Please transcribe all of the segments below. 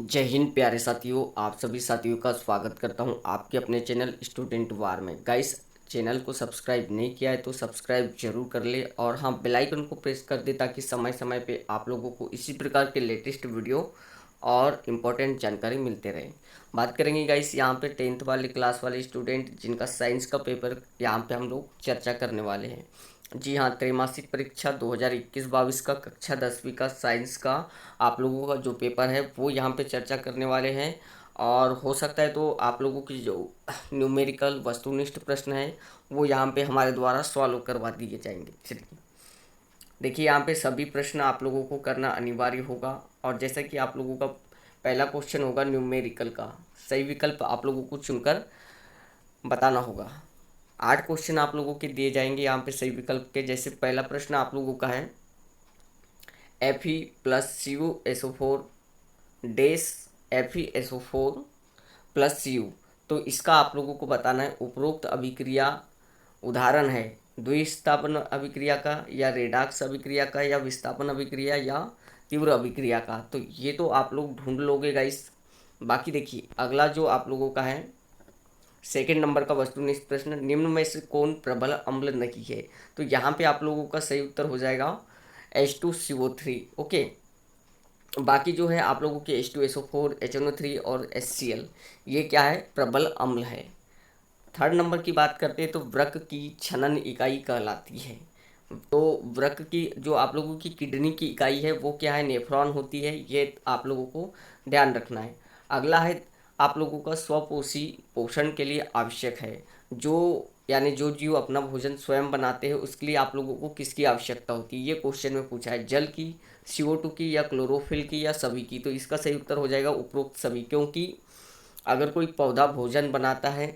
जय हिंद प्यारे साथियों। आप सभी साथियों का स्वागत करता हूं आपके अपने चैनल स्टूडेंट वार में। गाइस, चैनल को सब्सक्राइब नहीं किया है तो सब्सक्राइब जरूर कर ले और हाँ, बेल आइकन को प्रेस कर दे ताकि समय समय पे आप लोगों को इसी प्रकार के लेटेस्ट वीडियो और इम्पोर्टेंट जानकारी मिलते रहे। बात करेंगे गाइस यहाँ पे 10th वाले क्लास वाले स्टूडेंट जिनका साइंस का पेपर यहाँ पे हम लोग चर्चा करने वाले हैं। जी हाँ, त्रैमासिक परीक्षा 2021-22 का कक्षा 10वीं का साइंस का आप लोगों का जो पेपर है वो यहाँ पे चर्चा करने वाले हैं। और हो सकता है तो आप लोगों की जो न्यूमेरिकल वस्तुनिष्ठ प्रश्न है वो यहाँ पे हमारे द्वारा सॉल्व करवा दिए जाएंगे। चलिए देखिए, यहाँ पे सभी प्रश्न आप लोगों को करना अनिवार्य होगा। और जैसा कि आप लोगों का पहला क्वेश्चन होगा न्यूमेरिकल का, सही विकल्प आप लोगों को चुनकर बताना होगा। 8 क्वेश्चन आप लोगों के दिए जाएंगे यहाँ पे सही विकल्प के। जैसे पहला प्रश्न आप लोगों का है Fe+Cu SO4 डैश FeSO4+Cu। तो इसका आप लोगों को बताना है उपरोक्त अभिक्रिया उदाहरण है द्विस्थापन अभिक्रिया का या रेडॉक्स अभिक्रिया का या विस्थापन अभिक्रिया या तीव्र अभिक्रिया का। तो ये तो आप लोग ढूंढ लोगे गाइस। बाकी देखिए अगला जो आप लोगों का है सेकंड नंबर का वस्तुनिष्ठ प्रश्न, निम्न में से कौन प्रबल अम्ल नहीं है। तो यहाँ पे आप लोगों का सही उत्तर हो जाएगा H2CO3। ओके, बाकी जो है आप लोगों के H2SO4 HNO3 और HCl ये क्या है, प्रबल अम्ल है। थर्ड नंबर की बात करते हैं तो वृक्क की छनन इकाई कहलाती है। तो वृक्क की जो आप लोगों की किडनी की इकाई है वो क्या है, नेफ्रॉन होती है। ये आप लोगों को ध्यान रखना है। अगला है आप लोगों का स्वपोषी पोषण के लिए आवश्यक है। जो यानी जो जीव अपना भोजन स्वयं बनाते हैं उसके लिए आप लोगों को किसकी आवश्यकता होती है, ये क्वेश्चन में पूछा है। जल की, CO2 की या क्लोरोफिल की या सभी की। तो इसका सही उत्तर हो जाएगा उपरोक्त सभी। क्योंकि अगर कोई पौधा भोजन बनाता है,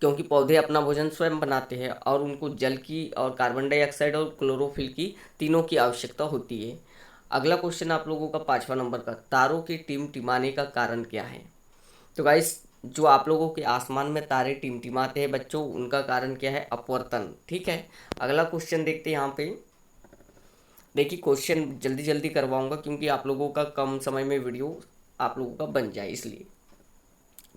क्योंकि पौधे अपना भोजन स्वयं बनाते हैं और उनको जल की और कार्बन डाइऑक्साइड और क्लोरोफिल की तीनों की आवश्यकता होती है। अगला क्वेश्चन आप लोगों का 5वां नंबर का, तारों की टिमटिमाने का कारण क्या है। तो गाइस, जो आप लोगों के आसमान में तारे टिमटिमाते हैं बच्चों, उनका कारण क्या है, अपवर्तन। ठीक है, अगला क्वेश्चन देखते हैं यहाँ पे। देखिए क्वेश्चन जल्दी जल्दी करवाऊंगा क्योंकि आप लोगों का कम समय में वीडियो आप लोगों का बन जाए इसलिए।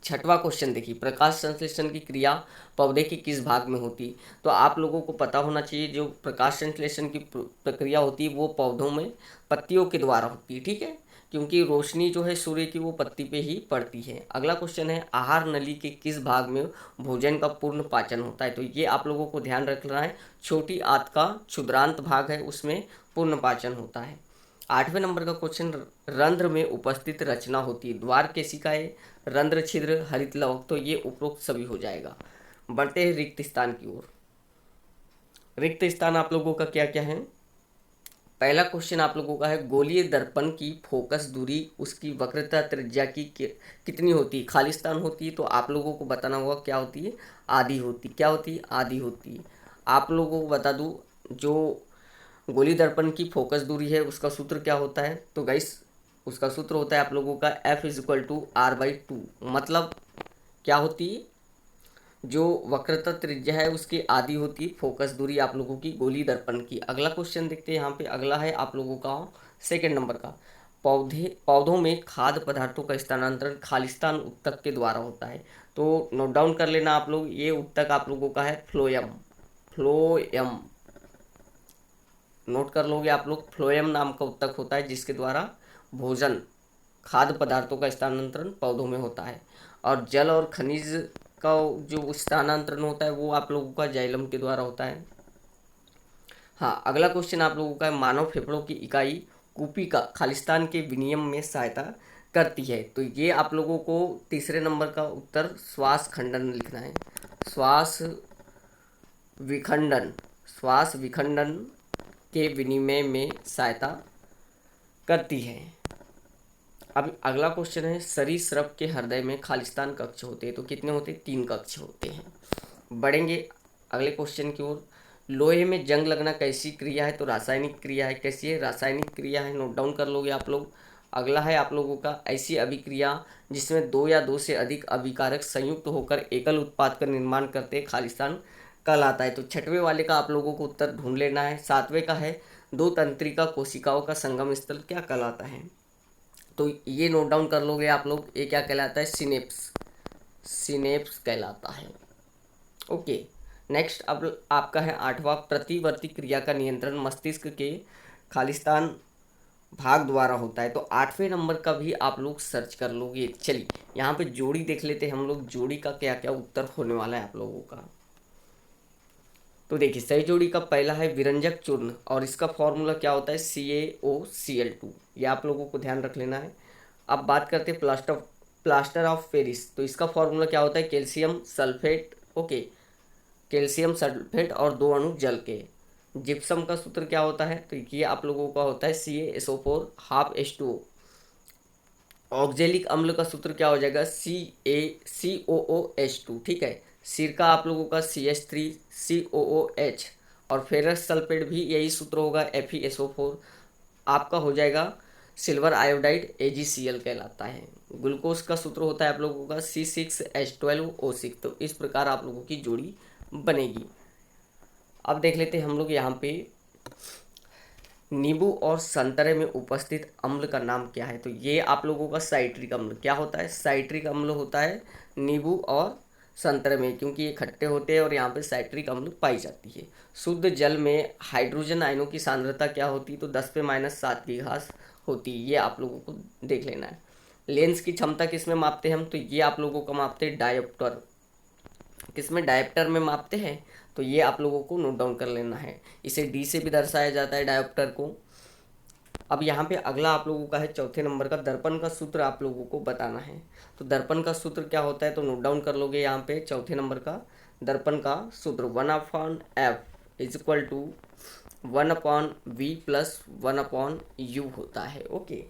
छठवां क्वेश्चन देखिए, प्रकाश संश्लेषण की क्रिया पौधे के किस भाग में होती। तो आप लोगों को पता होना चाहिए जो प्रकाश संश्लेषण की प्रक्रिया होती है वो पौधों में पत्तियों के द्वारा होती है। ठीक है, क्योंकि रोशनी जो है सूर्य की वो पत्ती पे ही पड़ती है। अगला क्वेश्चन है, आहार नली के किस भाग में भोजन का पूर्ण पाचन होता है। तो ये आप लोगों को ध्यान रखना है, छोटी आंत का क्षुद्रांत भाग है उसमें पूर्ण पाचन होता है। 8वें नंबर का क्वेश्चन, रंध्र में उपस्थित रचना होती है, द्वार केशिकाएं, रंध्र छिद्र, हरित लवक। तो ये उपरोक्त सभी हो जाएगा। बढ़ते हैं रिक्त स्थान की ओर। रिक्त स्थान आप लोगों का क्या क्या है। पहला क्वेश्चन आप लोगों का है, गोलीय दर्पण की फोकस दूरी उसकी वक्रता त्रिज्या की कितनी होती है। खाली स्थान होती है तो आप लोगों को बताना होगा क्या होती है, आधी होती। क्या होती है, आधी होती है। आप लोगों को बता दूं, जो गोली दर्पण की फोकस दूरी है उसका सूत्र क्या होता है। तो गाइस, उसका सूत्र होता है आप लोगों का F=R/2। मतलब क्या होती है, जो वक्रता त्रिज्या है उसकी आधी होती है फोकस दूरी आप लोगों की गोली दर्पण की। अगला क्वेश्चन देखते हैं यहाँ पे। अगला है आप लोगों का सेकंड नंबर का, पौधों में खाद्य पदार्थों का स्थानांतरण खालिस्तान उत्तक के द्वारा होता है। तो नोट डाउन कर लेना आप लोग, ये उत्तक आप लोगों का है फ्लोएम। फ्लोएम नोट कर लोगे आप लोग, फ्लोएम नाम का उत्तक होता है जिसके द्वारा भोजन खाद्य पदार्थों का स्थानांतरण पौधों में होता है। और जल और खनिज का जो स्थानांतरण होता है वो आप लोगों का जाइलम के द्वारा होता है। हाँ, अगला क्वेश्चन आप लोगों का है, मानव फेफड़ों की इकाई कूपी का खालिस्तान के विनियम में सहायता करती है। तो ये आप लोगों को तीसरे नंबर का उत्तर श्वास खंडन लिखना है। श्वास विखंडन, श्वास विखंडन के विनिमय में सहायता करती है। अब अगला क्वेश्चन है, सरीसृप के हृदय में खालिस्तान कक्ष होते हैं। तो कितने होते हैं, 3 कक्ष होते हैं। बढ़ेंगे अगले क्वेश्चन की ओर। लोहे में जंग लगना कैसी क्रिया है। तो रासायनिक क्रिया है। कैसी है, रासायनिक क्रिया है। नोट डाउन कर लोगे आप लोग। अगला है आप लोगों का, ऐसी अभिक्रिया जिसमें 2 या 2 से अधिक अभिकारक संयुक्त होकर एकल उत्पाद का निर्माण करते हैं खालिस्तान कहलाता है। तो छठवें वाले का आप लोगों को उत्तर ढूंढ लेना है। 7वें का है, 2 तंत्रिका कोशिकाओं का संगम स्थल क्या कहलाता है। तो ये नोट डाउन कर लोगे आप लोग, ये क्या कहलाता है, सिनेप्स, सिनेप्स कहलाता है। ओके, नेक्स्ट अब आपका है 8वां, प्रतिवर्ती क्रिया का नियंत्रण मस्तिष्क के खालिस्तान भाग द्वारा होता है। तो 8वें नंबर का भी आप लोग सर्च कर लोगे। चलिए यहाँ पे जोड़ी देख लेते हैं हम लोग, जोड़ी का क्या क्या उत्तर होने वाला है आप लोगों का। तो देखिए सही जोड़ी का पहला है विरंजक चूर्ण, और इसका फॉर्मूला क्या होता है, CaOCl2, ये आप लोगों को ध्यान रख लेना है। अब बात करते हैं प्लास्टर ऑफ पेरिस, तो इसका फॉर्मूला क्या होता है, calcium sulphate. Okay, calcium sulphate और 2 अणु जल के। जिप्सम का सूत्र क्या होता है, तो ये आप लोगों का होता है CaSO4 हाफ H2O। ऑक्जेलिक अम्ल का सूत्र क्या हो जाएगा, CaCOOH2, ठीक है। सिरका आप लोगों का CH3COOH, और फेरस सल्फेट भी यही सूत्र होगा, FeSO4। आपका हो जाएगा सिल्वर आयोडाइड AgCl कहलाता है। ग्लूकोज का सूत्र होता है आप लोगों का C6H12O6। तो इस प्रकार आप लोगों की जोड़ी बनेगी। अब देख लेते हैं हम लोग यहाँ पे नींबू और संतरे में उपस्थित अम्ल का नाम क्या है। तो ये आप लोगों का साइट्रिक अम्ल क्या होता है, साइट्रिक अम्ल होता है नींबू और संतरे में, क्योंकि ये खट्टे होते हैं और यहाँ पे साइट्रिक अम्ल पाई जाती है। शुद्ध जल में हाइड्रोजन आयनों की सांद्रता क्या होती है, तो 10⁻⁷ की घास होती है। ये आप लोगों को देख लेना है। लेंस की क्षमता किस में मापते हैं हम, तो ये आप लोगों को मापते हैं डायोप्टर, किसमें, डायोप्टर में मापते हैं। तो ये आप लोगों को नोट डाउन कर लेना है। इसे D से भी दर्शाया जाता है डायोप्टर को। अब यहाँ पे अगला आप लोगों का है चौथे नंबर का, दर्पण का सूत्र आप लोगों को बताना है। तो दर्पण का सूत्र क्या होता है, तो नोट डाउन कर लोगे यहाँ पे चौथे नंबर का। दर्पण का सूत्र 1/F is equal to 1/V plus 1/U होता है। ओके,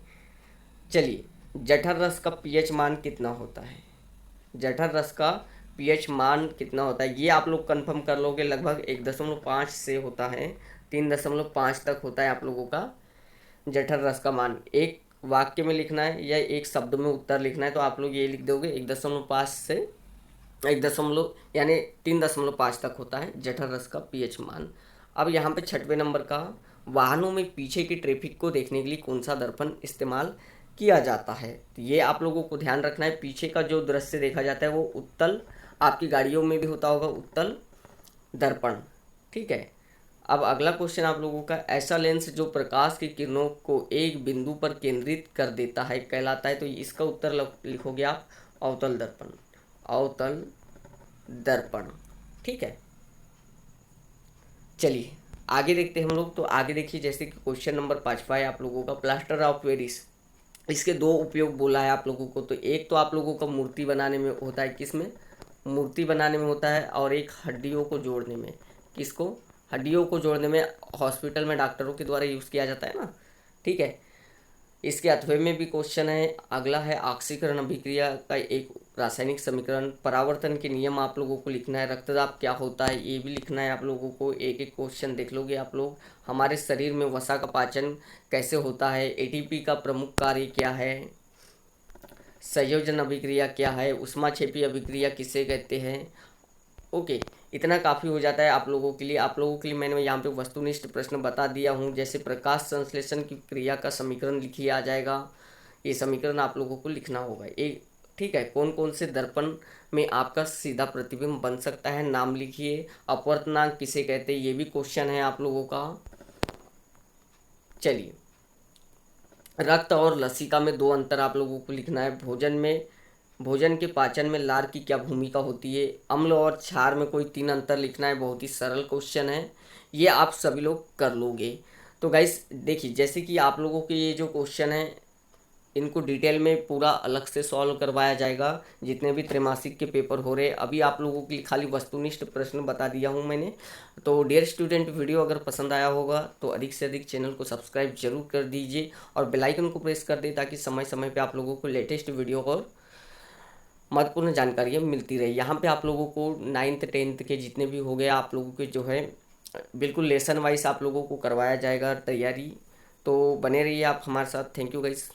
चलिए जठर रस का pH मान कितना होता है, जठर रस का pH मान कितना होता है, ये आप लोग कंफर्म कर लोगे। लगभग 1.5 से होता है 3.5 तक होता है आप लोगों का जठर रस का मान। एक वाक्य में लिखना है या एक शब्द में उत्तर लिखना है, तो आप लोग ये लिख दोगे 1.5 से 1 यानी 3.5 तक होता है जठर रस का pH मान। अब यहाँ पे 6वें नंबर का, वाहनों में पीछे की ट्रैफिक को देखने के लिए कौन सा दर्पण इस्तेमाल किया जाता है। तो ये आप लोगों को ध्यान रखना है, पीछे का जो दृश्य देखा जाता है वो उत्तल, आपकी गाड़ियों में भी होता होगा उत्तल दर्पण, ठीक है। अब अगला क्वेश्चन आप लोगों का, ऐसा लेंस जो प्रकाश की किरणों को एक बिंदु पर केंद्रित कर देता है कहलाता है। तो इसका उत्तर लिखोगे आप अवतल दर्पण, अवतल दर्पण, ठीक है। चलिए आगे देखते हैं हम लोग। तो आगे देखिए, जैसे कि क्वेश्चन नंबर 5वां है आप लोगों का, प्लास्टर ऑफ पेरिस, इसके 2 उपयोग बोला है आप लोगों को। तो एक तो आप लोगों का मूर्ति बनाने में होता है, किसमें, मूर्ति बनाने में होता है, और एक हड्डियों को जोड़ने में, किसको, हड्डियों को जोड़ने में, हॉस्पिटल में डॉक्टरों के द्वारा यूज़ किया जाता है ना, ठीक है। इसके 8वें में भी क्वेश्चन है। अगला है ऑक्सीकरण अभिक्रिया का एक रासायनिक समीकरण, परावर्तन के नियम आप लोगों को लिखना है, रक्तदाब क्या होता है ये भी लिखना है आप लोगों को। एक एक क्वेश्चन देख लोगे आप लोग। हमारे शरीर में वसा का पाचन कैसे होता है, एटीपी का प्रमुख कार्य क्या है, संयोजन अभिक्रिया क्या है, ऊष्माक्षेपी अभिक्रिया किसे कहते हैं। ओके, इतना काफ़ी हो जाता है आप लोगों के लिए। आप लोगों के लिए मैंने यहाँ पे वस्तुनिष्ठ प्रश्न बता दिया हूँ, जैसे प्रकाश संश्लेषण की क्रिया का समीकरण लिखिए आ जाएगा, ये समीकरण आप लोगों को लिखना होगा एक, ठीक है। कौन कौन से दर्पण में आपका सीधा प्रतिबिंब बन सकता है, नाम लिखिए। अपवर्तनांक किसे कहते हैं, ये भी क्वेश्चन है आप लोगों का। चलिए, रक्त और लसिका में 2 अंतर आप लोगों को लिखना है। भोजन के पाचन में लार की क्या भूमिका होती है। अम्ल और क्षार में कोई 3 अंतर लिखना है, बहुत ही सरल क्वेश्चन है, ये आप सभी लोग कर लोगे। तो गाइस देखिए, जैसे कि आप लोगों के ये जो क्वेश्चन है इनको डिटेल में पूरा अलग से सॉल्व करवाया जाएगा, जितने भी त्रैमासिक के पेपर हो रहे। अभी आप लोगों के लिए खाली वस्तुनिष्ठ प्रश्न बता दिया हूँ मैंने। तो डियर स्टूडेंट, वीडियो अगर पसंद आया होगा तो अधिक से अधिक चैनल को सब्सक्राइब जरूर कर दीजिए और बेल आइकन को प्रेस कर दें, ताकि समय समय पे आप लोगों को लेटेस्ट वीडियो और महत्वपूर्ण जानकारियाँ मिलती रही। यहाँ पे आप लोगों को 9th 10th के जितने भी हो गए आप लोगों के जो है बिल्कुल लेसन वाइज आप लोगों को करवाया जाएगा तैयारी। तो बने रहिए आप हमारे साथ। Thank you guys.